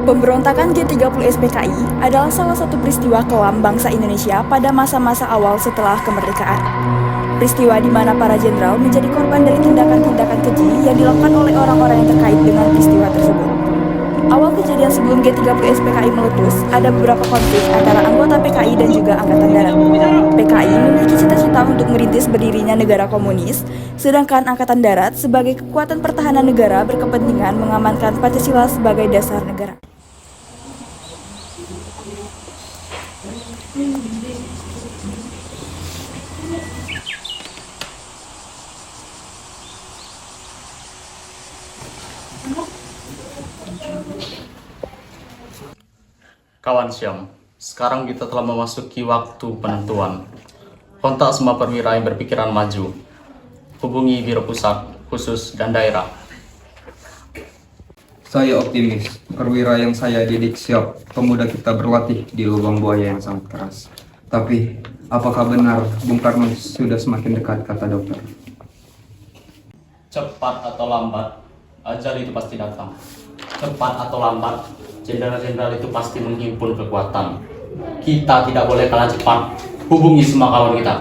Pemberontakan G30 SPKI adalah salah satu peristiwa kelam bangsa Indonesia pada masa-masa awal setelah kemerdekaan. Peristiwa di mana para jenderal menjadi korban dari tindakan-tindakan keji yang dilakukan oleh orang-orang yang terkait dengan peristiwa tersebut. Awal kejadian sebelum G30 SPKI meletus, ada beberapa konflik antara anggota PKI dan juga Angkatan Darat. PKI memiliki cita-cita untuk merintis berdirinya negara komunis, sedangkan Angkatan Darat sebagai kekuatan pertahanan negara berkepentingan mengamankan Pancasila sebagai dasar negara. Kawan Syam, sekarang kita telah memasuki waktu penentuan. Kontak semua perwira yang berpikiran maju. Hubungi Biro Pusat, Khusus, dan Daerah. Saya optimis, perwira yang saya didik siap. Pemuda kita berlatih di lubang buaya yang sangat keras. Tapi, apakah benar Bung Karno sudah semakin dekat, kata dokter? Cepat atau lambat, ajal itu pasti datang. Cepat atau lambat, jenderal-jenderal itu pasti menghimpun kekuatan. Kita tidak boleh kalah cepat. Hubungi semua kawan kita.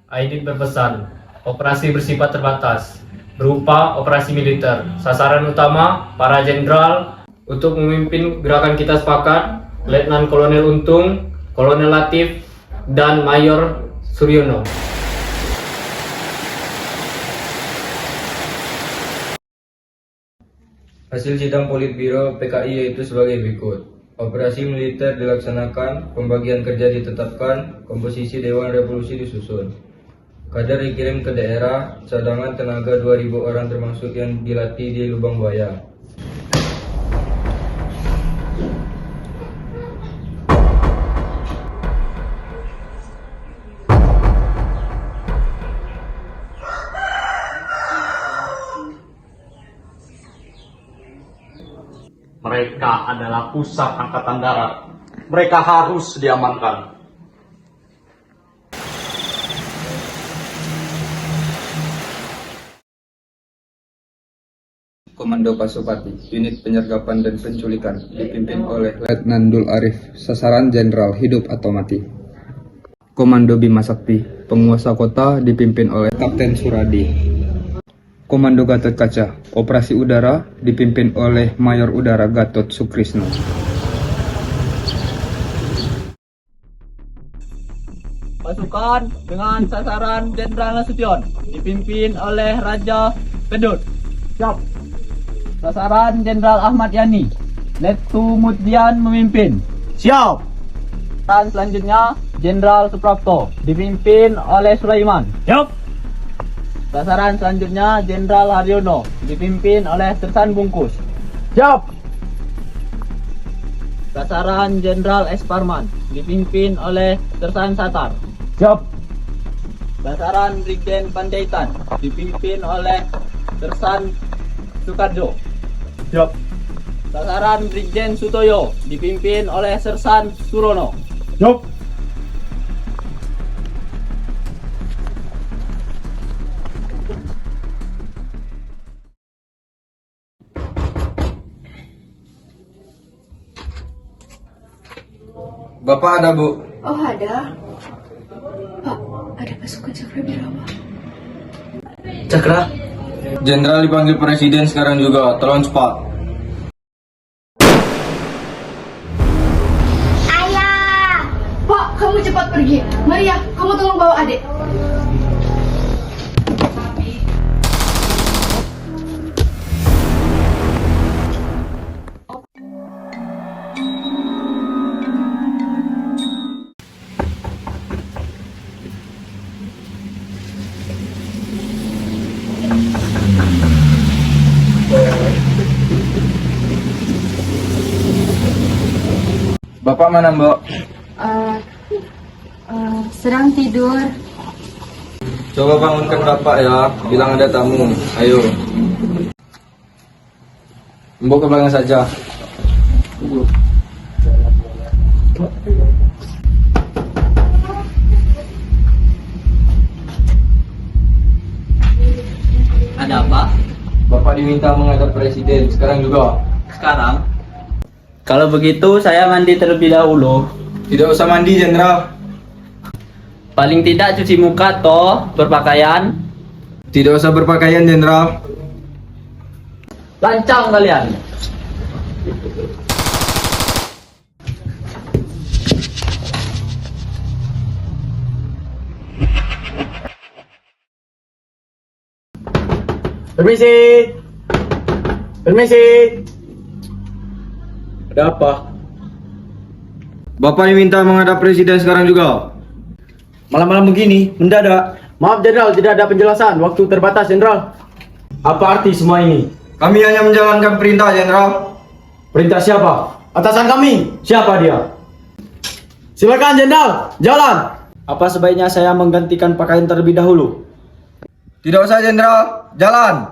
Aidit berpesan, operasi bersifat terbatas, berupa operasi militer. Sasaran utama, para jenderal. Untuk memimpin gerakan kita sepakat, Letnan Kolonel Untung, Kolonel Latif, dan Mayor Suryono. Hasil sidang Politbiro PKI yaitu sebagai berikut. Operasi militer dilaksanakan, pembagian kerja ditetapkan, komposisi Dewan Revolusi disusun. Kader dikirim ke daerah, cadangan tenaga 2.000 orang termasuk yang dilatih di lubang buaya. Mereka adalah pusat Angkatan Darat. Mereka harus diamankan. Komando Pasupati, unit penyergapan dan penculikan, dipimpin oleh Letnan Dul Arif, sasaran jenderal hidup atau mati. Komando Bima Sakti, penguasa kota, dipimpin oleh Kapten Suradi. Komando Gatot Kaca, operasi udara, dipimpin oleh Mayor Udara Gatot Sukrisno. Pasukan dengan sasaran Jenderal Nasution, dipimpin oleh Raja Pedut. Siap. Sasaran Jenderal Ahmad Yani, Letu Mutian memimpin. Siap. Dan selanjutnya Jenderal Suprapto, dipimpin oleh Sulaiman. Siap. Sasaran selanjutnya Jenderal Haryono, dipimpin oleh Tersan Bungkus. Siap. Sasaran Jenderal S. Parman, dipimpin oleh Tersan Satar. Siap. Sasaran Brigjen Panjaitan, dipimpin oleh Tersan Sukarjo. Siap. Sasaran Brigjen Sutoyo, dipimpin oleh Sersan Surono. Siap. Bapak ada, Bu? Oh, ada. Pak, ada pasukan Cakra Birawa. Cakra? Jenderal dipanggil Presiden sekarang juga, tolong cepat. Ayah! Pak, kamu cepat pergi. Maria, kamu tolong bawa adik. Bapak mana, Mbak? Sedang tidur. Coba bangunkan Bapak ya, bilang ada tamu. Ayo. Mbok ke belakang saja. Ada apa? Bapak diminta menghadap Presiden sekarang juga. sekarang? Kalau begitu saya mandi terlebih dahulu. Tidak usah mandi, Jenderal. Paling tidak cuci muka toh, berpakaian. Tidak usah berpakaian, Jenderal. Lancang kalian. Permisi. Permisi. Ada apa? Bapak diminta menghadap Presiden sekarang juga. Malam-malam begini, mendadak. Maaf Jenderal, tidak ada penjelasan. Waktu terbatas Jenderal. Apa arti semua ini? Kami hanya menjalankan perintah, Jenderal. Perintah siapa? Atasan kami. Siapa dia? Silakan Jenderal, jalan. Apa sebaiknya saya menggantikan pakaian terlebih dahulu? Tidak usah, Jenderal. Jalan.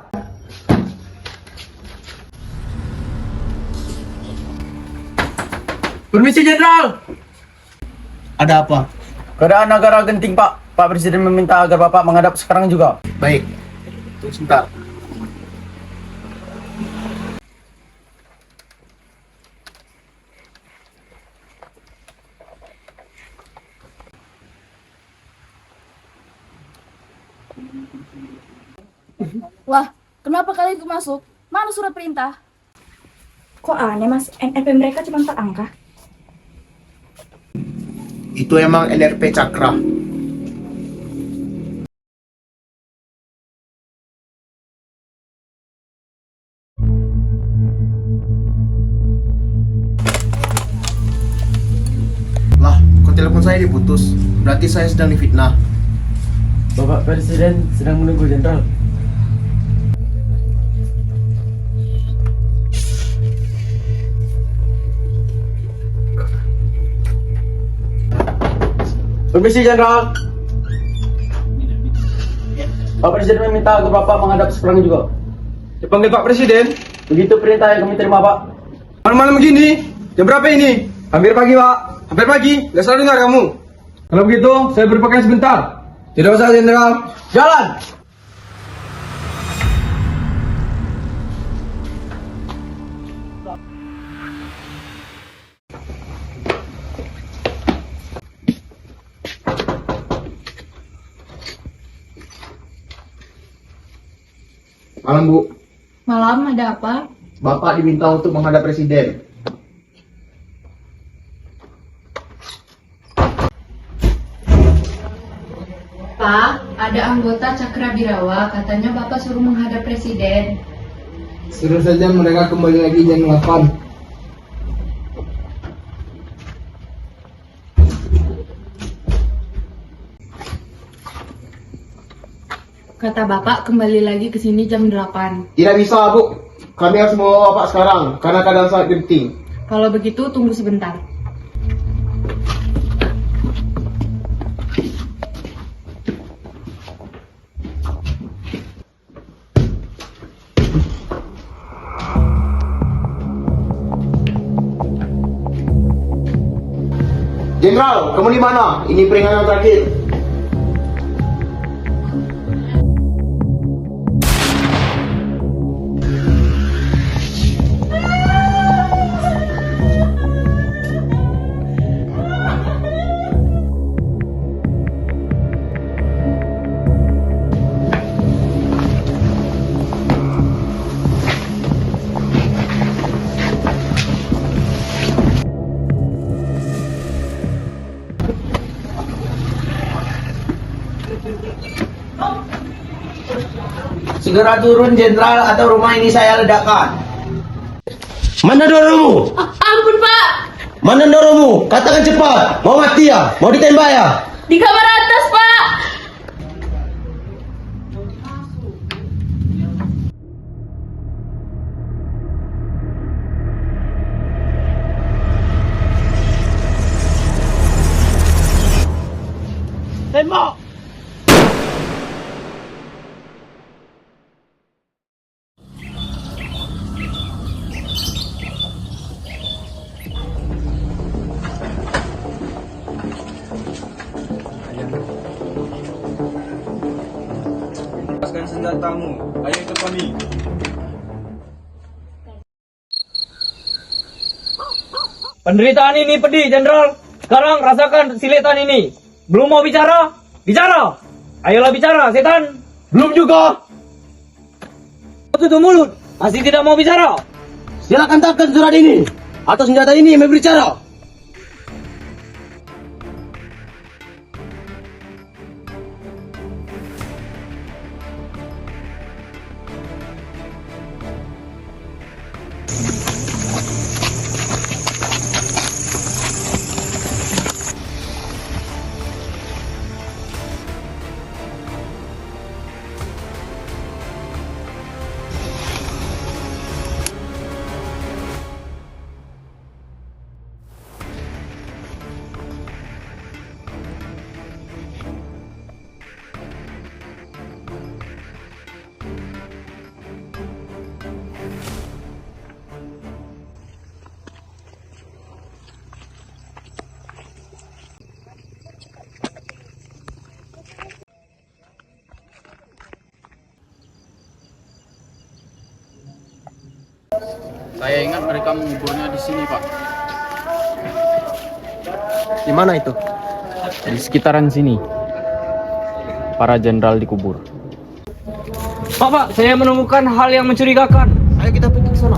Permisi Jenderal. Ada apa? Keadaan negara genting Pak. Pak Presiden meminta agar Bapak menghadap sekarang juga. Baik. Tunggu sebentar. Wah, kenapa kalian ikut masuk? Mana surat perintah? Kok aneh mas, NRP mereka cuma 4 angka? Itu emang NRP Cakra. Lah, kok telepon saya diputus? Berarti saya sedang difitnah. Bapak Presiden sedang menunggu Jenderal. Permisi Jenderal. Pak Presiden meminta agar Bapak menghadap sekarang juga. Dipanggil Pak Presiden. Begitu perintah yang kami terima Pak. Malam-malam begini. Jam berapa ini? Hampir pagi, Pak. Hampir pagi. Gak salah dengar kamu. Kalau begitu, saya berpakaian sebentar. Tidak usah, Jenderal. Jalan. Malam, Bu. Malam, ada apa? Bapak diminta untuk menghadap Presiden. Pak, ada anggota Cakra Birawa, katanya Bapak suruh menghadap Presiden. Suruh saja mereka kembali lagi jam 8. Kata Bapak kembali lagi ke sini jam 8. Tidak bisa, Bu. Kami harus membawa Bapak sekarang, karena keadaan sangat genting. Kalau begitu tunggu sebentar. Jenderal, kamu di mana? Ini peringatan terakhir. Segera turun Jenderal atau rumah ini saya ledakan. Mana dorongmu? Ampun Pak, Mana dorongmu? Katakan cepat. Mau mati ya? Mau ditembak ya? di kamar atas Pak. Tembak. Lepaskan senjatamu. Ayo ikut kami. Penderitaan ini pedih, Jenderal. Sekarang rasakan siletan ini. Belum mau bicara? Bicara! Ayolah bicara, setan! Belum juga. Tutup mulut! Masih tidak mau bicara? Silakan tampilkan surat ini. Atau senjata ini yang berbicara. Saya ingat mereka menguburnya di sini, Pak. Di mana itu? Di sekitaran sini. Para jenderal dikubur. Pak, saya menemukan hal yang mencurigakan. Ayo kita pergi ke sana.